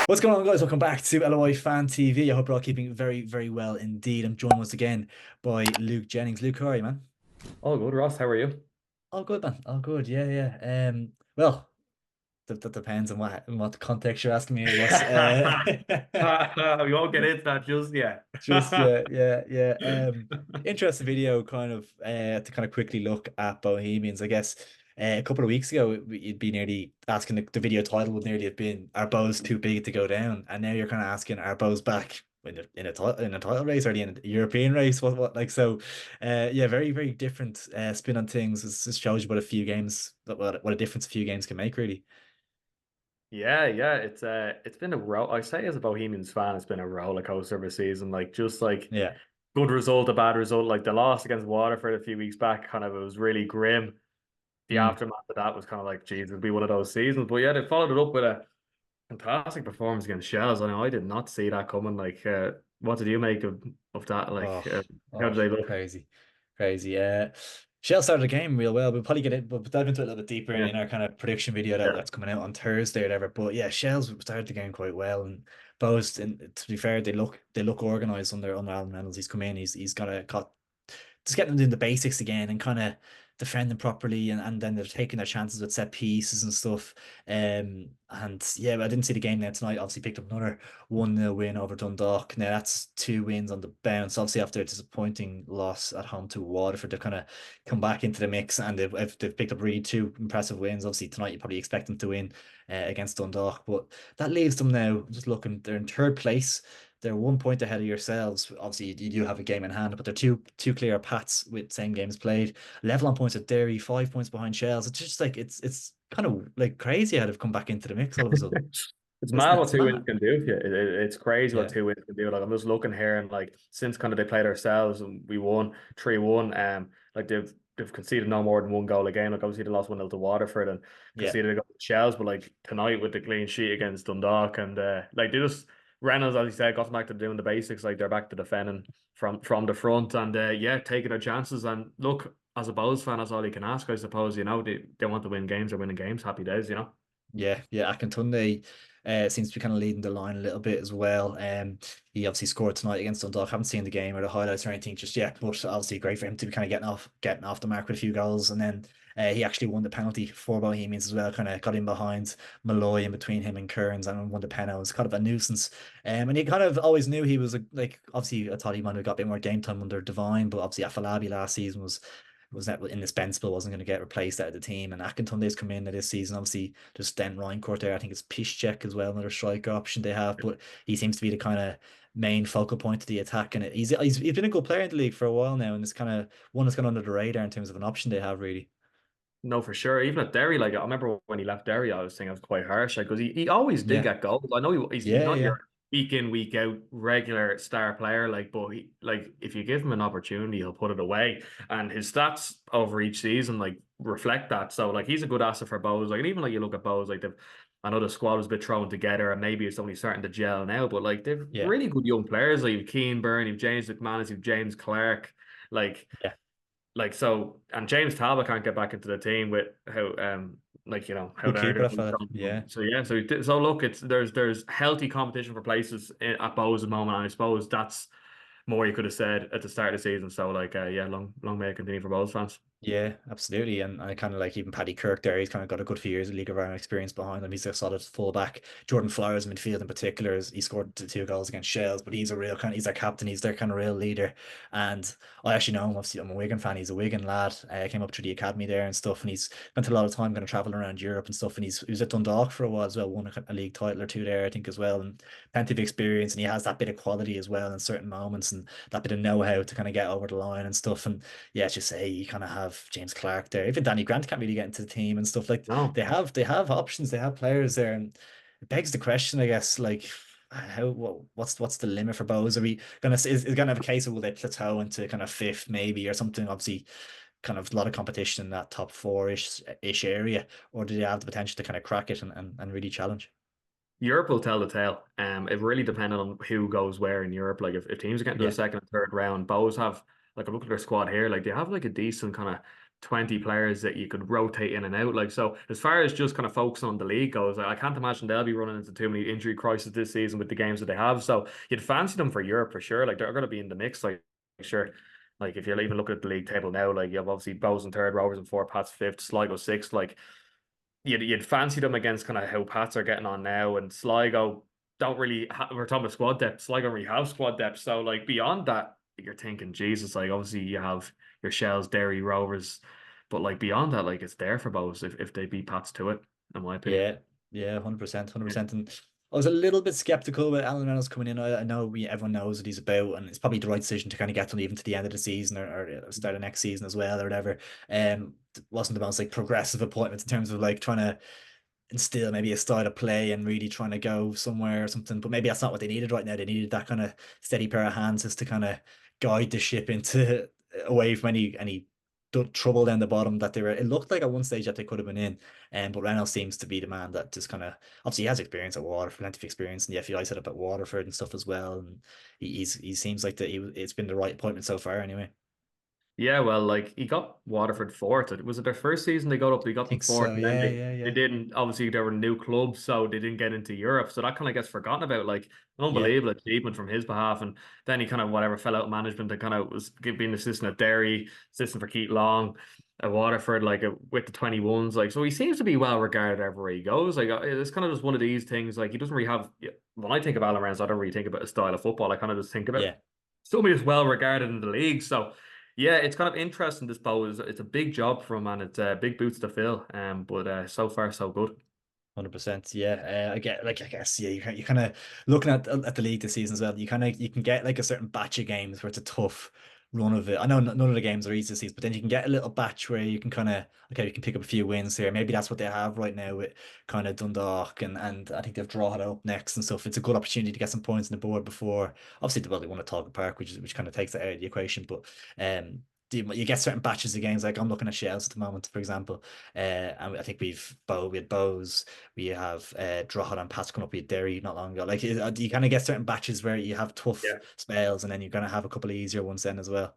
What's going on, guys? Welcome back to LOI Fan TV. I hope you're all keeping very, very well indeed. I'm joined once again by Luke Jennings. Luke, how are you, man? Oh, good, Ross. How are you? All good, man. All good. Yeah, yeah. Well, that depends on what context you're asking me, I guess. We won't get into that just yet. Just yeah. Interesting video, kind of to kind of quickly look at Bohemians. I guess a couple of weeks ago, you'd be nearly asking the video title would nearly have been "Are bows too big to go down?" And now you're kind of asking, "Are bows back in a title race or in a European race?" What like so? Yeah, very very different spin on things. It just shows you what a few games, what a difference a few games can make, really. Yeah. It's been a I say as a Bohemians fan, it's been a roller coaster of a season. Like just like Yeah. good result, a bad result. Like the loss against Waterford a few weeks back, kind of it was really grim. The Mm. aftermath of that was kind of like, geez, it'll be one of those seasons. But yeah, they followed it up with a fantastic performance against Shells. I know I did not see that coming. Like, what did you make of that? Oh, Like, how did oh, they look? crazy, crazy. Shell started the game real well. We'll probably get it, but dive into it a little bit deeper Yeah, in our kind of prediction video yeah. that's coming out on Thursday or whatever. But yeah, Shells started the game quite well, and both. And to be fair, they look organized under Alan Reynolds. He's come in. He's got just getting them doing the basics again and kind of defending properly, and then they're taking their chances with set pieces and stuff. And yeah, but I didn't see the game there tonight. Obviously picked up another 1-0 win over Dundalk. Now that's two wins on the bounce. Obviously after a disappointing loss at home to Waterford, they've kind of come back into the mix, and they've picked up really two impressive wins. Obviously tonight you probably expect them to win against Dundalk, but that leaves them now just looking, they're in third place. They're 1 point ahead of yourselves. Obviously, you do have a game in hand, but they're two clear paths with same games played. Level on points at Derry, 5 points behind Shells. It's just like it's kind of like crazy how they've come back into the mix all of a sudden. It's Isn't mad it? what It's two wins mad. can do for you. It's crazy what Yeah, two wins can do. Like I'm just looking here and like since kind of they played ourselves and we won 3-1. Like they've conceded no more than one goal a game. Like obviously they lost 1-0 to Waterford and yeah, conceded a goal to Shells, but like tonight with the clean sheet against Dundalk and like they just Reynolds, as you said, got them back to doing the basics. Like they're back to defending from the front and yeah, taking their chances. And look, as a Bowes fan, that's all you can ask, I suppose. You know, they want to win games, they're winning games. Happy days, you know. yeah. Akintunde seems to be kind of leading the line a little bit as well. He obviously scored tonight against Dundalk. Haven't seen the game or the highlights or anything just yet, but obviously great for him to be kind of getting off the mark with a few goals. And then he actually won the penalty for Bohemians as well. Kind of got in behind Malloy in between him and Kearns and won the penalty. It was kind of a nuisance. And you kind of always knew he was like obviously I thought he might have got a bit more game time under Divine, but obviously Afalabi last season was that indispensable, wasn't going to get replaced out of the team. And Akintunde's come in this season. Obviously, just then Reincourt there. I think it's Piszczek as well, another striker option they have. But he seems to be the kind of main focal point of the attack. And he's been a good player in the league for a while now. And it's kind of one that's gone under the radar in terms of an option they have, really. No, for sure. Even at Derry, like I remember when he left Derry, I was thinking it was quite harsh, like because he always did Yeah. get goals. I know he's Yeah. not Yeah. your week in week out regular star player, like but he like if you give him an opportunity, he'll put it away. And his stats over each season like reflect that. So like he's a good asset for Bowes. Like and even like you look at Bowes, like I know the squad was a bit thrown together, and maybe it's only starting to gel now. But like they've Yeah. really good young players. Like you've Keane Byrne, you've James McManus, you've James Clark. Like Yeah. so and James Talbot can't get back into the team with how like you know how Good they're keeper, doing that fella. Yeah. so yeah so look it's there's healthy competition for places at Bowes at the moment and I suppose that's more you could have said at the start of the season so like yeah long may it continue for Bowes fans. Yeah, absolutely. And I kind of like even Paddy Kirk there. He's kind of got a good few years of League of Ireland experience behind him. He's a solid fullback. Jordan Flowers midfield in particular, he scored the two goals against Shells, but he's their captain. He's their kind of real leader. And I actually know him. Obviously, I'm a Wigan fan. He's a Wigan lad. Came up through the academy there and stuff. And he's spent a lot of time kind of traveling around Europe and stuff. And he was at Dundalk for a while as well. Won a league title or two there, I think, as well. And plenty of experience. And he has that bit of quality as well in certain moments and that bit of know-how to kind of get over the line and stuff. And yeah, as you say, you kind of have James Clark there. Even Danny Grant can't really get into the team and stuff. Like No, they have options, they have players there, and it begs the question, I guess, like how what's the limit for Bowes? Are we gonna is gonna have a case of will they plateau into kind of fifth maybe or something? Obviously, kind of a lot of competition in that top four ish area, or do they have the potential to kind of crack it and really challenge? Europe will tell the tale. It really depended on who goes where in Europe. Like if teams are getting to the Yeah, second and third round, Bowes have like a look at their squad here. Like they have like a decent kind of 20 players that you could rotate in and out. Like, so as far as just kind of focusing on the league goes, I can't imagine they'll be running into too many injury crises this season with the games that they have. So you'd fancy them for Europe for sure. Like they're going to be in the mix. Like, sure. Like if you're even looking at the league table now, like you have obviously Bows in third, Rovers in fourth, Pats fifth, Sligo sixth. Like you'd fancy them against kind of how Pats are getting on now, and Sligo don't really. We're talking about squad depth. Sligo don't really have squad depth. So like beyond that, you're thinking Jesus. Like obviously you have your Shells, Derry, Rovers, but like beyond that, like it's there for both if they beat Pats to it, in my opinion. Yeah, yeah, 100%, Yeah. 100%. And I was a little bit skeptical with Alan Reynolds coming in. I know everyone knows what he's about, and it's probably the right decision to kind of get them even to the end of the season or start of next season as well or whatever. It wasn't the most like progressive appointment in terms of like trying to instill maybe a style of play and really trying to go somewhere or something. But maybe that's not what they needed right now. They needed that kind of steady pair of hands just to kind of guide the ship into away from any trouble down the bottom that they were. It looked like at one stage that they could have been in. But Reynolds seems to be the man that just kind of obviously he has experience at Waterford, plenty of experience in the FEI set up at Waterford and stuff as well. And he seems like that it's been the right appointment so far anyway. Yeah, well, like he got Waterford fourth. Was it their first season they got up? They I got them think fourth, so. and then Yeah, yeah, they yeah, didn't. Obviously, they were a new club, so they didn't get into Europe. So that kind of gets forgotten about. Like an yeah, unbelievable achievement from his behalf. And then he kind of whatever fell out of management and kind of was being assistant at Derry, assistant for Keith Long at Waterford, like with the 21s. Like so, he seems to be well regarded everywhere he goes. Like it's kind of just one of these things. Like he doesn't really have. When I think of Alan Rance, I don't really think about a style of football. I kind of just think about yeah. somebody who's well regarded in the league. So. Yeah, it's kind of interesting. This bow is it's a big job for him and it's big boots to fill. But so far so good. 100%. Yeah. I get like I guess yeah, you kind of looking at the league this season as well. You can get like a certain batch of games where it's a tough run of it. I know none of the games are easy this season, but then you can get a little batch where you can kind of okay, you can pick up a few wins here. Maybe that's what they have right now with kind of Dundalk and I think they've drawn it up next and stuff. It's a good opportunity to get some points on the board before obviously well, they want to Talk Park, which kind of takes it out of the equation. But you get certain batches of games like I'm looking at Shells at the moment, for example. And I think we had Bows. We have Drogheda and Pats coming up with Derry not long ago. Like you kind of get certain batches where you have tough Yeah. spells, and then you're gonna have a couple of easier ones then as well.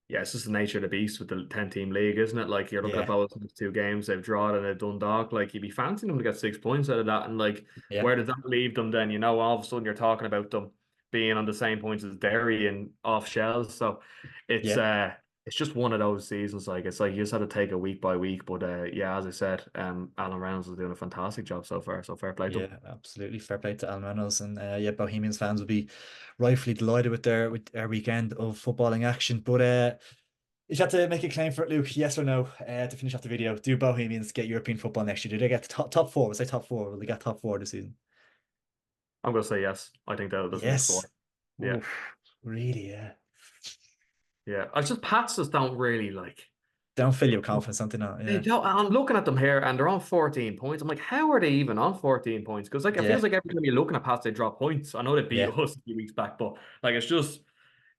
Yeah, it's just the nature of the beast with the 10 team league, isn't it? Like you're looking at Yeah, both these two games, they've drawn and they've Dundalk. Like you'd be fancying them to get 6 points out of that. And like yeah, where does that leave them then? You know, all of a sudden you're talking about them being on the same points as Derry and off Shells. So it's yeah. uh it's just one of those seasons. Like it's like you just had to take it week by week. But yeah, as I said, Alan Reynolds is doing a fantastic job so far. So fair play to him. Yeah, absolutely. Fair play to Alan Reynolds, and yeah, Bohemians fans will be rightfully delighted with their weekend of footballing action. But if you had to make a claim for it, Luke, yes or no, to finish off the video, do Bohemians get European football next year? Do they get the top four? We'll say top four. Will they get top four this season? I'm gonna say yes. I think they'll finish Yes. fourth. Yeah. Oof, really? Yeah. Yeah. I just Pats just don't really like. Don't fill you with confidence, something. They Yeah. don't, I'm looking at them here and they're on 14 points. I'm like, how are they even on 14 points? Because like it feels Yeah. like every time you're looking at Pats, they drop points. I know they beat Yeah. us a few weeks back, but like it's just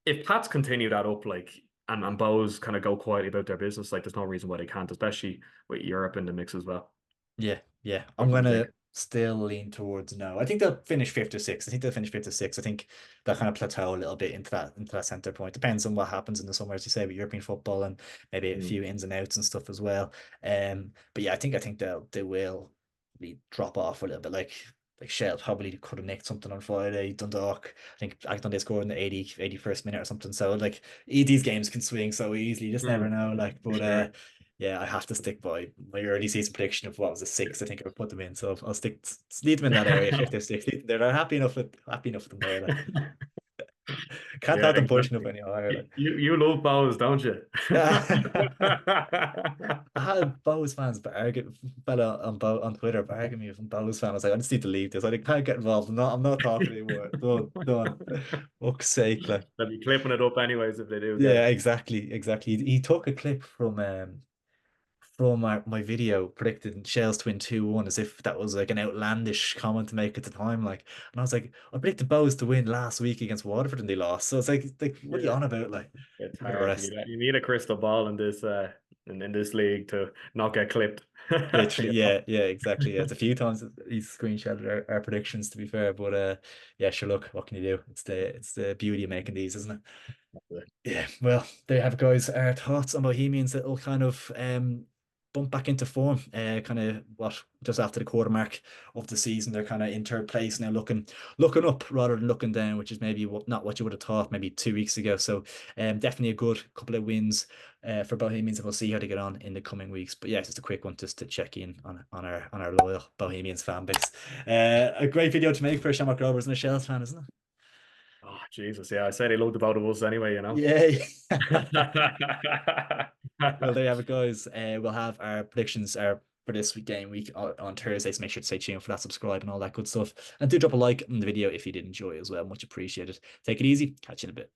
if Pats continue that up, like and Bows kind of go quietly about their business, like there's no reason why they can't, especially with Europe in the mix as well. Yeah. Yeah. I'm What do you think? gonna still lean towards no. I think they'll finish fifth or sixth. I think they'll finish fifth or sixth. I think they'll kind of plateau a little bit into that center point. Depends on what happens in the summer, as you say, with European football and maybe a Mm. few ins and outs and stuff as well. But yeah, I think they will be drop off a little bit. Like Shell probably could have nicked something on Friday. Dundalk, I think Acton they scored in the 81st minute or something. So like these games can swing so easily. You just never Mm. know. Like, For but sure. yeah, I have to stick by my early season prediction of what was a six. I think I would put them in. So I'll stick lead them in that area, fifth or sixth. They're happy enough with them there. Like can't Yeah, have them pushing up exactly. any higher. Like You love Bows, don't you? yeah. I had Bows fans bargain fella on Twitter bargaining me from Bows fan. I was like, I just need to leave this. I can't get involved. I'm not talking anymore. Don't. Fuck's sake, like. They'll be clipping it up anyways if they do get Yeah, it. exactly. He took a clip from my video predicting Shell's to win 2-1 as if that was like an outlandish comment to make at the time. Like, and I was like, I predicted Bows to win last week against Waterford and they lost. So it's like, what are you Yeah. on about? Like, It's give it a hard. rest. You need a crystal ball in this in this league to not get clipped. Literally, You yeah, yeah, exactly. Yeah, it's a few times he's screenshotted our predictions to be fair, but yeah, sure. Look, what can you do? It's the beauty of making these, isn't it? Yeah, well, there you have it, guys. Our thoughts on Bohemians that will kind of bump back into form. Kind of what just after the quarter mark of the season, they're kind of in third place now, looking up rather than looking down, which is maybe not what you would have thought maybe 2 weeks ago. So, definitely a good couple of wins for Bohemians, and we'll see how they get on in the coming weeks. But yeah, just a quick one just to check in on our loyal Bohemians fan base. A great video to make for Shamrock Rovers and a Shells fan, isn't it? Oh, Jesus. Yeah, I said he loved the both of us anyway, you know. Yay. Well, there you have it, guys. We'll have our predictions for this week game week on Thursday. So make sure to stay tuned for that, subscribe, and all that good stuff. And do drop a like on the video if you did enjoy it as well. Much appreciated. Take it easy. Catch you in a bit.